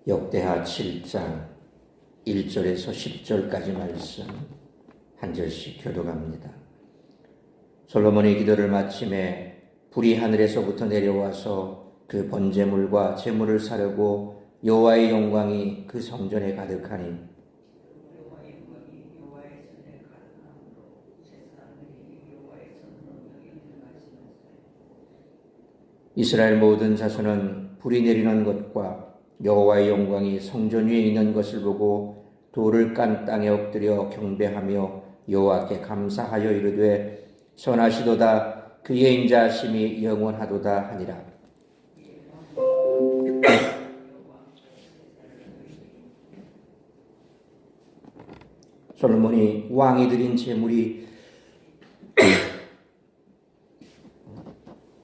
역대하 7장 1절에서 10절까지 말씀 한 절씩 교독합니다. 솔로몬의 기도를 마침에 불이 하늘에서부터 내려와서 그 번제물과 제물을 사르고 여호와의 영광이 그 성전에 가득하니 이스라엘 모든 자손은 불이 내리는 것과 여호와의 영광이 성전 위에 있는 것을 보고 돌을 깐 땅에 엎드려 경배하며 여호와께 감사하여 이르되 선하시도다 그의 인자하심이 영원하도다 하니라. 솔로몬이 왕이 드린 제물이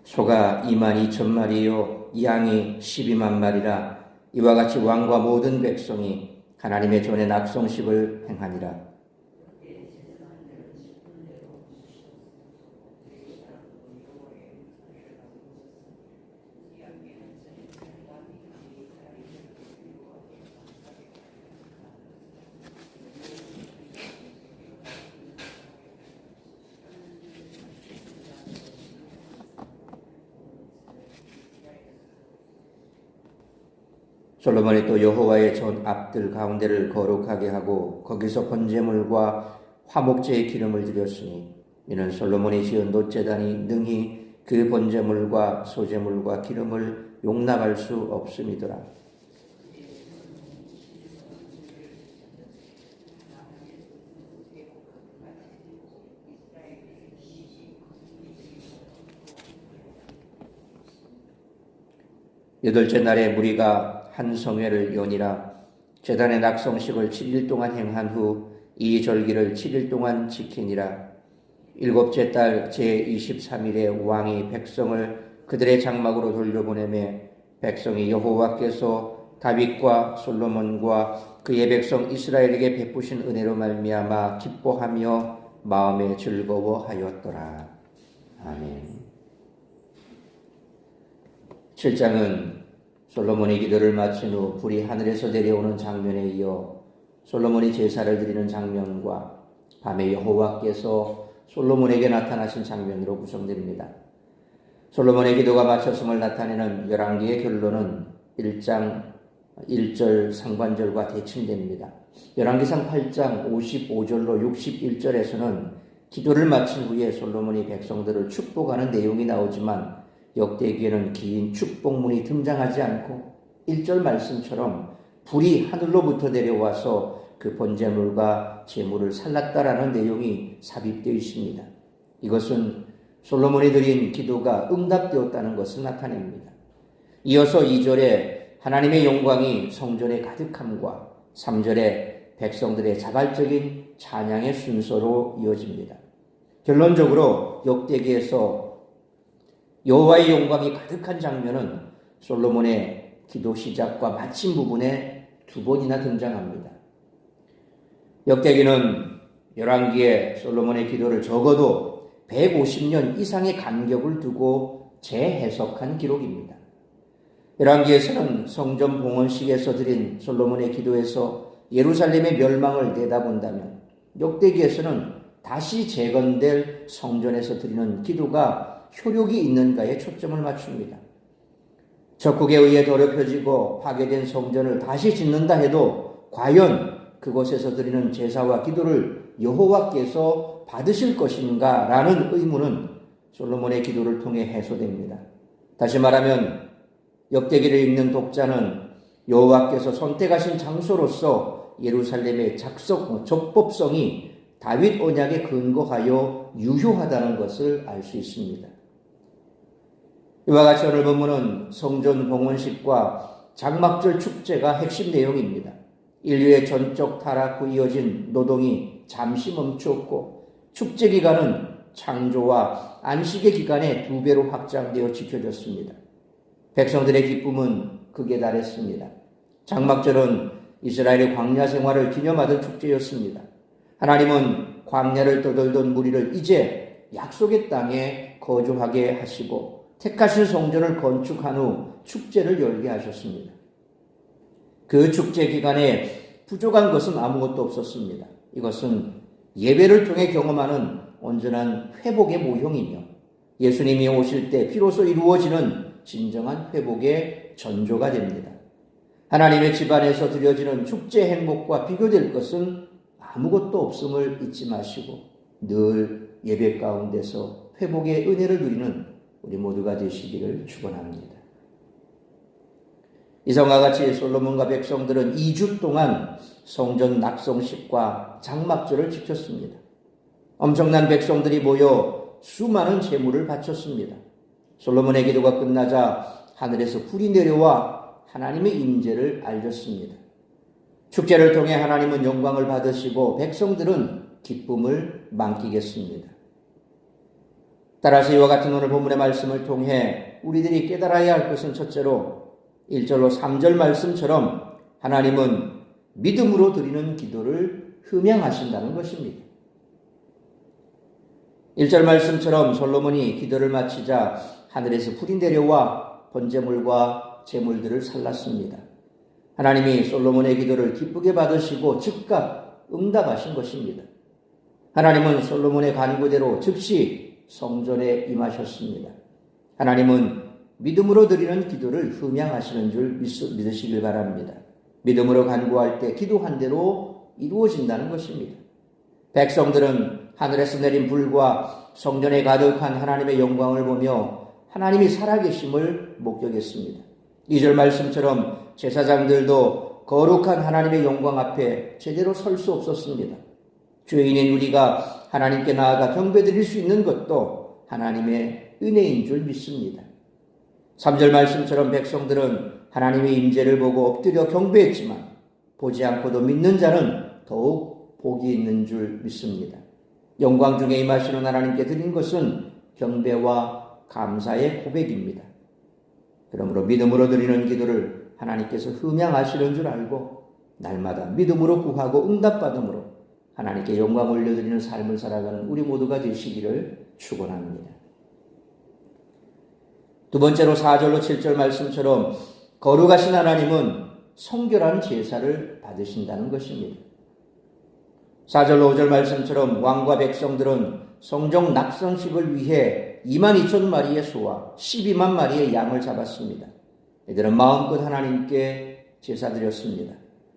소가 22,000마리요 양이 120,000마리라. 이와 같이 왕과 모든 백성이 하나님의 전에 낙성식을 행하니라. 솔로몬이 또 여호와의 전 앞들 가운데를 거룩하게 하고 거기서 번제물과 화목제의 기름을 드렸으니 이는 솔로몬이 지은 놋제단이 능히 그 번제물과 소제물과 기름을 용납할 수 없음이더라. 여덟째 날에 무리가 한 성회를 여니라. 제단의 낙성식을 7일 동안 행한 후 이 절기를 7일 동안 지키니라. 일곱째 달 제23일에 왕이 백성을 그들의 장막으로 돌려보내매 백성이 여호와께서 다윗과 솔로몬과 그의 백성 이스라엘에게 베푸신 은혜로 말미암아 기뻐하며 마음에 즐거워하였더라. 아멘. 7장은 솔로몬이 기도를 마친 후 불이 하늘에서 내려오는 장면에 이어 솔로몬이 제사를 드리는 장면과 밤에 여호와께서 솔로몬에게 나타나신 장면으로 구성됩니다. 솔로몬의 기도가 마쳤음을 나타내는 11개의 결론은 1장 1절 상반절과 대칭됩니다. 열왕기상 8장 55절로 61절에서는 기도를 마친 후에 솔로몬이 백성들을 축복하는 내용이 나오지만 역대기에는 긴 축복문이 등장하지 않고 1절 말씀처럼 불이 하늘로부터 내려와서 그 번제물과 제물을 살랐다라는 내용이 삽입되어 있습니다. 이것은 솔로몬이 드린 기도가 응답되었다는 것을 나타냅니다. 이어서 2절에 하나님의 영광이 성전에 가득함과 3절에 백성들의 자발적인 찬양의 순서로 이어집니다. 결론적으로 역대기에서 여호와의 영광이 가득한 장면은 솔로몬의 기도 시작과 마침 부분에 2번이나 등장합니다. 역대기는 열왕기에 솔로몬의 기도를 적어도 150년 이상의 간격을 두고 재해석한 기록입니다. 열왕기에서는 성전 봉헌식에서 드린 솔로몬의 기도에서 예루살렘의 멸망을 내다본다면 역대기에서는 다시 재건될 성전에서 드리는 기도가 효력이 있는가에 초점을 맞춥니다. 적국에 의해 더럽혀지고 파괴된 성전을 다시 짓는다 해도 과연 그곳에서 드리는 제사와 기도를 여호와께서 받으실 것인가 라는 의문은 솔로몬의 기도를 통해 해소됩니다. 다시 말하면 역대기를 읽는 독자는 여호와께서 선택하신 장소로서 예루살렘의 적법성이 다윗 언약에 근거하여 유효하다는 것을 알 수 있습니다. 이와 같이 오늘 본문은 성전 봉헌식과 장막절 축제가 핵심 내용입니다. 인류의 전적 타락 후 이어진 노동이 잠시 멈추었고 축제 기간은 창조와 안식의 기간에 2배로 확장되어 지켜졌습니다. 백성들의 기쁨은 극에 달했습니다. 장막절은 이스라엘의 광야 생활을 기념하던 축제였습니다. 하나님은 광야를 떠돌던 무리를 이제 약속의 땅에 거주하게 하시고 택하신 성전을 건축한 후 축제를 열게 하셨습니다. 그 축제 기간에 부족한 것은 아무것도 없었습니다. 이것은 예배를 통해 경험하는 온전한 회복의 모형이며 예수님이 오실 때 비로소 이루어지는 진정한 회복의 전조가 됩니다. 하나님의 집안에서 드려지는 축제 행복과 비교될 것은 아무것도 없음을 잊지 마시고 늘 예배 가운데서 회복의 은혜를 누리는 우리 모두가 되시기를 축원합니다. 이성과 같이 솔로몬과 백성들은 2주 동안 성전 낙성식과 장막절을 지켰습니다. 엄청난 백성들이 모여 수많은 제물을 바쳤습니다. 솔로몬의 기도가 끝나자 하늘에서 불이 내려와 하나님의 임재를 알렸습니다. 축제를 통해 하나님은 영광을 받으시고 백성들은 기쁨을 만끽했습니다. 따라서 이와 같은 오늘 본문의 말씀을 통해 우리들이 깨달아야 할 것은 첫째로 1절로 3절 말씀처럼 하나님은 믿음으로 드리는 기도를 흠양하신다는 것입니다. 1절 말씀처럼 솔로몬이 기도를 마치자 하늘에서 불이 내려와 번제물과 제물들을 살랐습니다. 하나님이 솔로몬의 기도를 기쁘게 받으시고 즉각 응답하신 것입니다. 하나님은 솔로몬의 간구대로 즉시 성전에 임하셨습니다. 하나님은 믿음으로 드리는 기도를 흠양하시는 줄 믿으시길 바랍니다. 믿음으로 간구할 때 기도한 대로 이루어진다는 것입니다. 백성들은 하늘에서 내린 불과 성전에 가득한 하나님의 영광을 보며 하나님이 살아계심을 목격했습니다. 2절 말씀처럼 제사장들도 거룩한 하나님의 영광 앞에 제대로 설 수 없었습니다. 죄인인 우리가 하나님께 나아가 경배드릴 수 있는 것도 하나님의 은혜인 줄 믿습니다. 3절 말씀처럼 백성들은 하나님의 임재를 보고 엎드려 경배했지만 보지 않고도 믿는 자는 더욱 복이 있는 줄 믿습니다. 영광 중에 임하시는 하나님께 드린 것은 경배와 감사의 고백입니다. 그러므로 믿음으로 드리는 기도를 하나님께서 흠양하시는 줄 알고 날마다 믿음으로 구하고 응답받음으로 하나님께 영광 올려드리는 삶을 살아가는 우리 모두가 되시기를 축원합니다. 두 번째로 4절로 7절 말씀처럼 거룩하신 하나님은 성결한 제사를 받으신다는 것입니다. 4절로 5절 말씀처럼 왕과 백성들은 성전 낙성식을 위해 22,000마리의 소와 12만 마리의 양을 잡았습니다. 이들은 마음껏 하나님께 제사드렸습니다.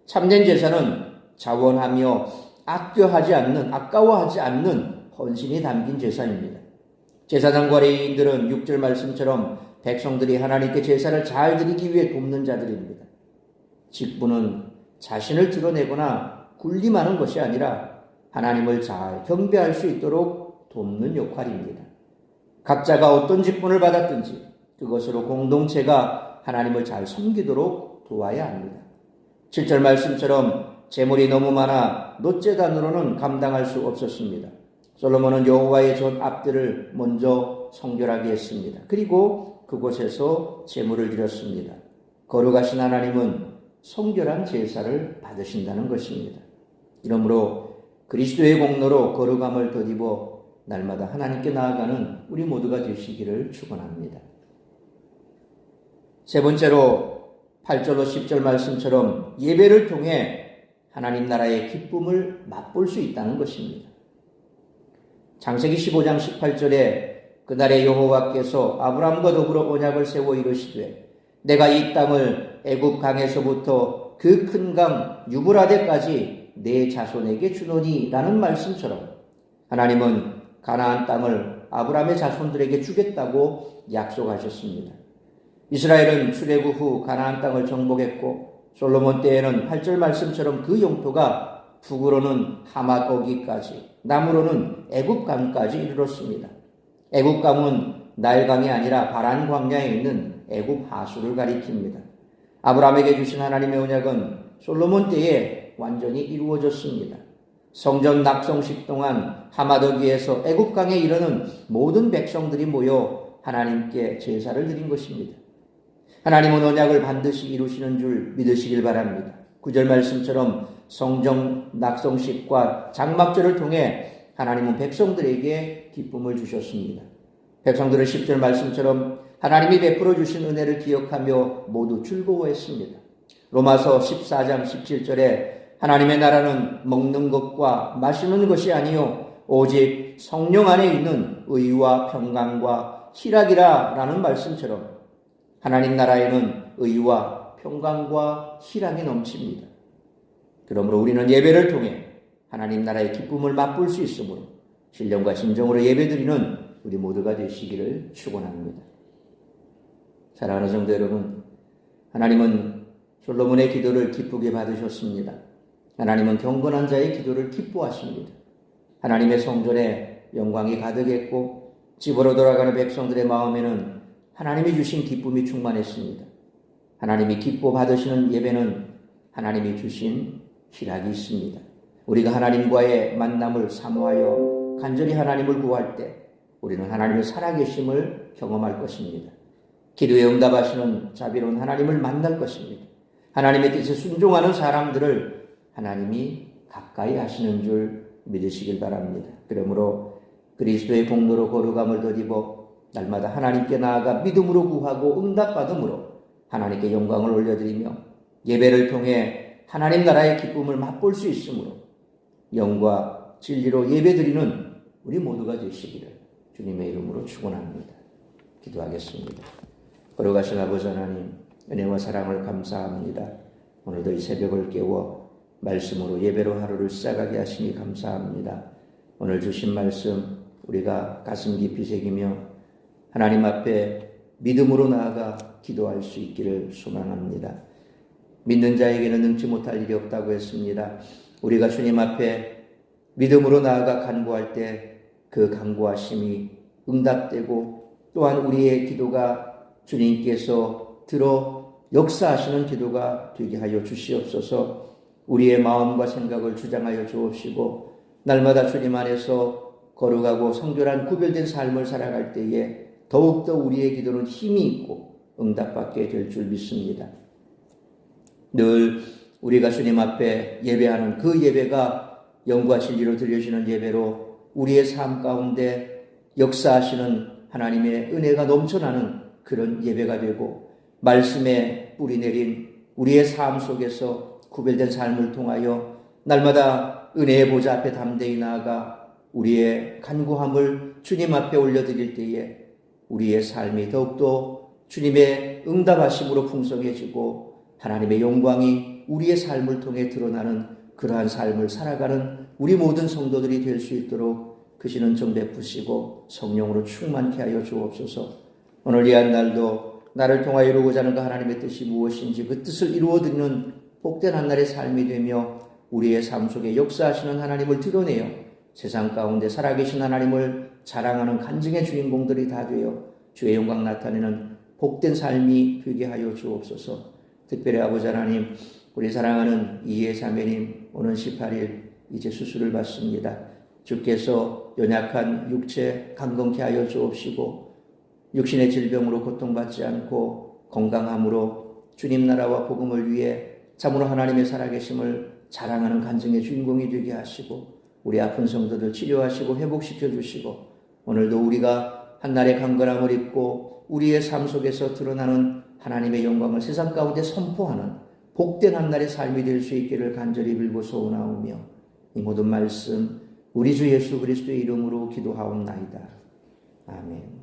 참된 제사는 자원하며 아까워하지 않는 헌신이 담긴 제사입니다. 제사장과 레위인들은 6절 말씀처럼 백성들이 하나님께 제사를 잘 드리기 위해 돕는 자들입니다. 직분은 자신을 드러내거나 군림하는 것이 아니라 하나님을 잘 경배할 수 있도록 돕는 역할입니다. 각자가 어떤 직분을 받았든지 그것으로 공동체가 하나님을 잘 섬기도록 도와야 합니다. 7절 말씀처럼 제물이 너무 많아 놋제단으로는 감당할 수 없었습니다. 솔로몬은 여호와의 전 앞들을 먼저 성결하게 했습니다. 그리고 그곳에서 제물을 드렸습니다. 거룩하신 하나님은 성결한 제사를 받으신다는 것입니다. 이러므로 그리스도의 공로로 거룩함을 덧입어 날마다 하나님께 나아가는 우리 모두가 되시기를 축원합니다. 세 번째로 8절로 10절 말씀처럼 예배를 통해 하나님 나라의 기쁨을 맛볼 수 있다는 것입니다. 창세기 15장 18절에 그날에 여호와께서 아브라함과 더불어 언약을 세워 이르시되 내가 이 땅을 애굽 강에서부터 그 큰 강 유브라데까지 내 자손에게 주노니 라는 말씀처럼 하나님은 가나안 땅을 아브라함의 자손들에게 주겠다고 약속하셨습니다. 이스라엘은 출애굽 후 가나안 땅을 정복했고 솔로몬 때에는 8절 말씀처럼 그 영토가 북으로는 하맛 어기까지 남으로는 애굽 강까지 이르렀습니다. 애굽 강은 나일강이 아니라 바란 광야에 있는 애굽 하수를 가리킵니다. 아브라함에게 주신 하나님의 언약은 솔로몬 때에 완전히 이루어졌습니다. 성전 낙성식 동안 하맛 어기에서 애굽 강에 이르는 모든 백성들이 모여 하나님께 제사를 드린 것입니다. 하나님은 언약을 반드시 이루시는 줄 믿으시길 바랍니다. 9절 말씀처럼 성전 낙성식과 장막절을 통해 하나님은 백성들에게 기쁨을 주셨습니다. 백성들은 10절 말씀처럼 하나님이 베풀어 주신 은혜를 기억하며 모두 즐거워했습니다. 로마서 14장 17절에 하나님의 나라는 먹는 것과 마시는 것이 아니요 오직 성령 안에 있는 의와 평강과 희락이라 라는 말씀처럼 하나님 나라에는 의와 평강과 희락이 넘칩니다. 그러므로 우리는 예배를 통해 하나님 나라의 기쁨을 맛볼 수 있으므로 신령과 진정으로 예배드리는 우리 모두가 되시기를 축원합니다. 사랑하는 성도 여러분, 하나님은 솔로몬의 기도를 기쁘게 받으셨습니다. 하나님은 경건한 자의 기도를 기뻐하십니다. 하나님의 성전에 영광이 가득했고 집으로 돌아가는 백성들의 마음에는 하나님이 주신 기쁨이 충만했습니다. 하나님이 기뻐 받으시는 예배는 하나님이 주신 희락이 있습니다. 우리가 하나님과의 만남을 사모하여 간절히 하나님을 구할 때 우리는 하나님의 살아계심을 경험할 것입니다. 기도에 응답하시는 자비로운 하나님을 만날 것입니다. 하나님의 뜻에 순종하는 사람들을 하나님이 가까이 하시는 줄 믿으시길 바랍니다. 그러므로 그리스도의 공로로 거룩함을 덧입어 날마다 하나님께 나아가 믿음으로 구하고 응답받음으로 하나님께 영광을 올려드리며 예배를 통해 하나님 나라의 기쁨을 맛볼 수 있으므로 영과 진리로 예배드리는 우리 모두가 되시기를 주님의 이름으로 축원합니다. 기도하겠습니다. 거룩하신 아버지 하나님, 은혜와 사랑을 감사합니다. 오늘도 이 새벽을 깨워 말씀으로 예배로 하루를 시작하게 하시니 감사합니다. 오늘 주신 말씀 우리가 가슴 깊이 새기며 하나님 앞에 믿음으로 나아가 기도할 수 있기를 소망합니다. 믿는 자에게는 능치 못할 일이 없다고 했습니다. 우리가 주님 앞에 믿음으로 나아가 간구할 때 그 간구하심이 응답되고 또한 우리의 기도가 주님께서 들어 역사하시는 기도가 되게 하여 주시옵소서. 우리의 마음과 생각을 주장하여 주옵시고 날마다 주님 안에서 거룩하고 성결한 구별된 삶을 살아갈 때에 더욱더 우리의 기도는 힘이 있고 응답받게 될 줄 믿습니다. 늘 우리가 주님 앞에 예배하는 그 예배가 영과 진리로 드려지는 예배로 우리의 삶 가운데 역사하시는 하나님의 은혜가 넘쳐나는 그런 예배가 되고 말씀에 뿌리 내린 우리의 삶 속에서 구별된 삶을 통하여 날마다 은혜의 보좌 앞에 담대히 나아가 우리의 간구함을 주님 앞에 올려드릴 때에 우리의 삶이 더욱더 주님의 응답하심으로 풍성해지고 하나님의 영광이 우리의 삶을 통해 드러나는 그러한 삶을 살아가는 우리 모든 성도들이 될 수 있도록 크신 은총 베푸시고 성령으로 충만케 하여 주옵소서. 오늘 이 한 날도 나를 통하여 이루고자 하는 그 하나님의 뜻이 무엇인지 그 뜻을 이루어드리는 복된 한 날의 삶이 되며 우리의 삶 속에 역사하시는 하나님을 드러내어 세상 가운데 살아계신 하나님을 자랑하는 간증의 주인공들이 다 되어 주의 영광 나타내는 복된 삶이 되게 하여 주옵소서. 특별히 아버지 하나님, 우리 사랑하는 이해 자매님 오는 18일 이제 수술을 받습니다. 주께서 연약한 육체 강건케 하여 주옵시고 육신의 질병으로 고통받지 않고 건강함으로 주님 나라와 복음을 위해 참으로 하나님의 살아계심을 자랑하는 간증의 주인공이 되게 하시고 우리 아픈 성도들 치료하시고 회복시켜 주시고 오늘도 우리가 한날의 강건함을 입고 우리의 삶 속에서 드러나는 하나님의 영광을 세상 가운데 선포하는 복된 한날의 삶이 될 수 있기를 간절히 빌고 소원하오며 이 모든 말씀 우리 주 예수 그리스도의 이름으로 기도하옵나이다. 아멘.